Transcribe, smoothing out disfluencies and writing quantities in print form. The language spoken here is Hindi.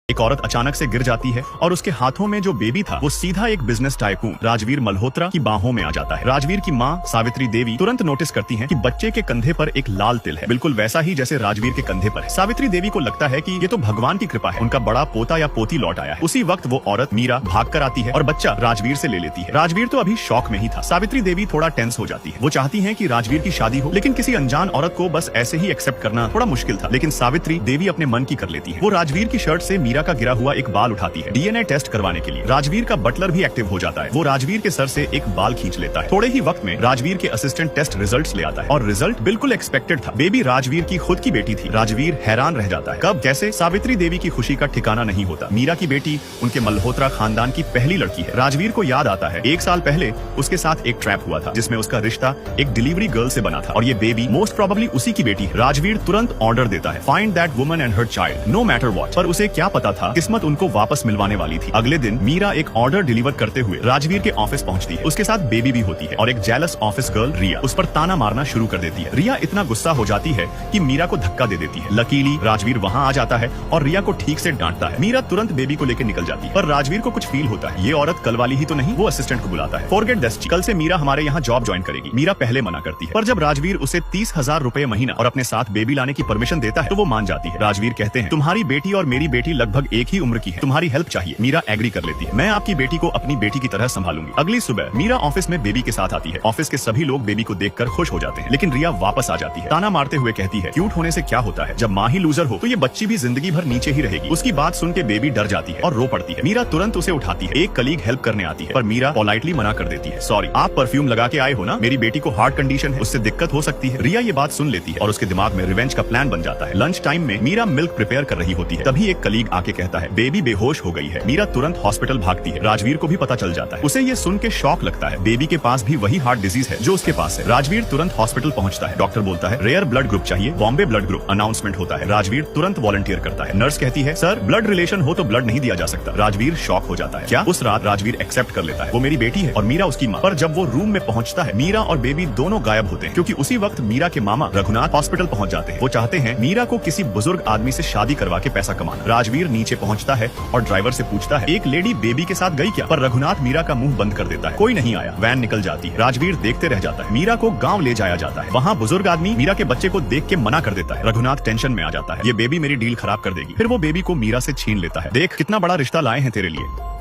एक औरत अचानक से गिर जाती है और उसके हाथों में जो बेबी था वो सीधा एक बिजनेस टाइकून राजवीर मल्होत्रा की बाहों में आ जाता है। राजवीर की माँ सावित्री देवी तुरंत नोटिस करती हैं कि बच्चे के कंधे पर एक लाल तिल है, बिल्कुल वैसा ही जैसे राजवीर के कंधे पर है। सावित्री देवी को लगता है कि ये तो भगवान की कृपा है, उनका बड़ा पोता या पोती लौट आया है। उसी वक्त वो औरत मीरा भाग कर आती है और बच्चा राजवीर से ले लेती है। राजवीर तो अभी शॉक में ही था। सावित्री देवी थोड़ा टेंस हो जाती है। वो चाहती है कि राजवीर की शादी हो, लेकिन किसी अनजान औरत को बस ऐसे ही एक्सेप्ट करना थोड़ा मुश्किल था। लेकिन सावित्री देवी अपने मन की कर लेती है। वो राजवीर की शर्ट से मीरा का गिरा हुआ एक बाल उठाती है डीएनए टेस्ट करवाने के लिए। राजवीर का बटलर भी एक्टिव हो जाता है। वो राजवीर के सर से एक बाल खींच लेता है। थोड़े ही वक्त में राजवीर के असिस्टेंट टेस्ट रिजल्ट्स ले आता है और रिजल्ट बिल्कुल एक्सपेक्टेड था। बेबी राजवीर की खुद की बेटी थी। राजवीर हैरान रह जाता है, कब कैसे। सावित्री देवी की खुशी का ठिकाना नहीं होता। मीरा की बेटी उनके मल्होत्रा खानदान की पहली लड़की है। राजवीर को याद आता है 1 साल पहले उसके साथ एक ट्रैप हुआ था जिसमें उसका रिश्ता एक डिलीवरी गर्ल से बना था और ये बेबी मोस्ट प्रोबेबली उसी की बेटी है। राजवीर तुरंत ऑर्डर देता है, find that woman and her child no matter what. पर उसे क्या पता था किस्मत उनको वापस मिलवाने वाली थी। अगले दिन मीरा एक ऑर्डर डिलीवर करते हुए राजवीर के ऑफिस पहुंचती है। उसके साथ बेबी भी होती है और एक जेलस ऑफिस गर्ल रिया उस पर ताना मारना शुरू कर देती है। रिया इतना गुस्सा हो जाती है कि मीरा को धक्का दे देती है। लकीली राजवीर वहां आ जाता है और रिया को ठीक से डांटता है। मीरा तुरंत बेबी को लेकर निकल जाती है, पर राजवीर को कुछ फील होता है, ये औरत कल वाली ही तो नहीं। वो असिस्टेंट को बुलाता है, फॉरगेट दिस, कल से मीरा हमारे यहाँ जॉब ज्वाइन करेगी। मीरा पहले मना करती है, पर जब राजवीर उसे 30,000 रुपए महीना और अपने साथ बेबी लाने की परमिशन देता है तो वो मान जाती है। राजवीर कहते हैं, तुम्हारी बेटी और मेरी बेटी लगभग एक ही उम्र की है, तुम्हारी हेल्प चाहिए। मीरा एग्री कर लेती है, मैं आपकी बेटी को अपनी बेटी की तरह संभालूंगी। अगली सुबह मीरा ऑफिस में बेबी के साथ आती है। ऑफिस के सभी लोग बेबी को देखकर खुश हो जाते हैं, लेकिन रिया वापस आ जाती है, ताना मारते हुए कहती है, क्यूट होने से क्या होता है, जब माँ ही लूजर हो तो ये बच्ची भी जिंदगी भर नीचे ही रहेगी। उसकी बात सुन के बेबी डर जाती है और रो पड़ती है। मीरा तुरंत उसे उठाती है। एक कलीग हेल्प करने आती है, पर मीरा पोलाइटली मना कर देती है, सॉरी आप परफ्यूम लगा के आए हो ना, मेरी बेटी को हार्ट कंडीशन है, उससे दिक्कत हो सकती है। रिया ये बात सुन लेती है और उसके दिमाग में रिवेंज का प्लान बन जाता है। लंच टाइम में मीरा मिल्क प्रिपेयर कर रही होती है, तभी एक कलीग आके कहता है, बेबी बेहोश हो गई है। मीरा तुरंत हॉस्पिटल भागती है। राजवीर को भी पता चल जाता है। उसे ये सुन के शॉक लगता है, बेबी के पास भी वही हार्ट डिजीज है जो उसके पास है। राजवीर तुरंत हॉस्पिटल पहुंचता है। डॉक्टर बोलता है, रेयर ब्लड ग्रुप चाहिए, बॉम्बे ब्लड ग्रुप। अनाउंसमेंट होता है। राजवीर तुरंत वॉलंटियर करता है। नर्स कहती है, सर ब्लड रिलेशन हो तो ब्लड नहीं दिया जा सकता। राजवीर शॉक हो जाता है, क्या। उस रात राजवीर एक्सेप्ट कर लेता है, वो मेरी बेटी है और मीरा उसकी माँ। पर जब वो रूम में पहुंचता है, मीरा और बेबी दोनों गायब होते हैं, क्योंकि उसी वक्त मीरा के मामा रघुनाथ हॉस्पिटल पहुंच जाते हैं। वो चाहते हैं मीरा को किसी बुजुर्ग आदमी से शादी करवा के पैसा कमाना। राजवीर नीचे पहुंचता है और ड्राइवर से पूछता है, एक लेडी बेबी के साथ गई क्या। पर रघुनाथ मीरा का मुंह बंद कर देता है, कोई नहीं आया। वैन निकल जाती है। राजवीर देखते रह जाता है। मीरा को गांव ले जाया जाता है। वहां बुजुर्ग आदमी मीरा के बच्चे को देख के मना कर देता है। रघुनाथ टेंशन में आ जाता है, ये बेबी मेरी डील खराब कर देगी। फिर वो बेबी को मीरा से छीन लेता है। देख कितना बड़ा रिश्ता लाए हैं तेरे लिए।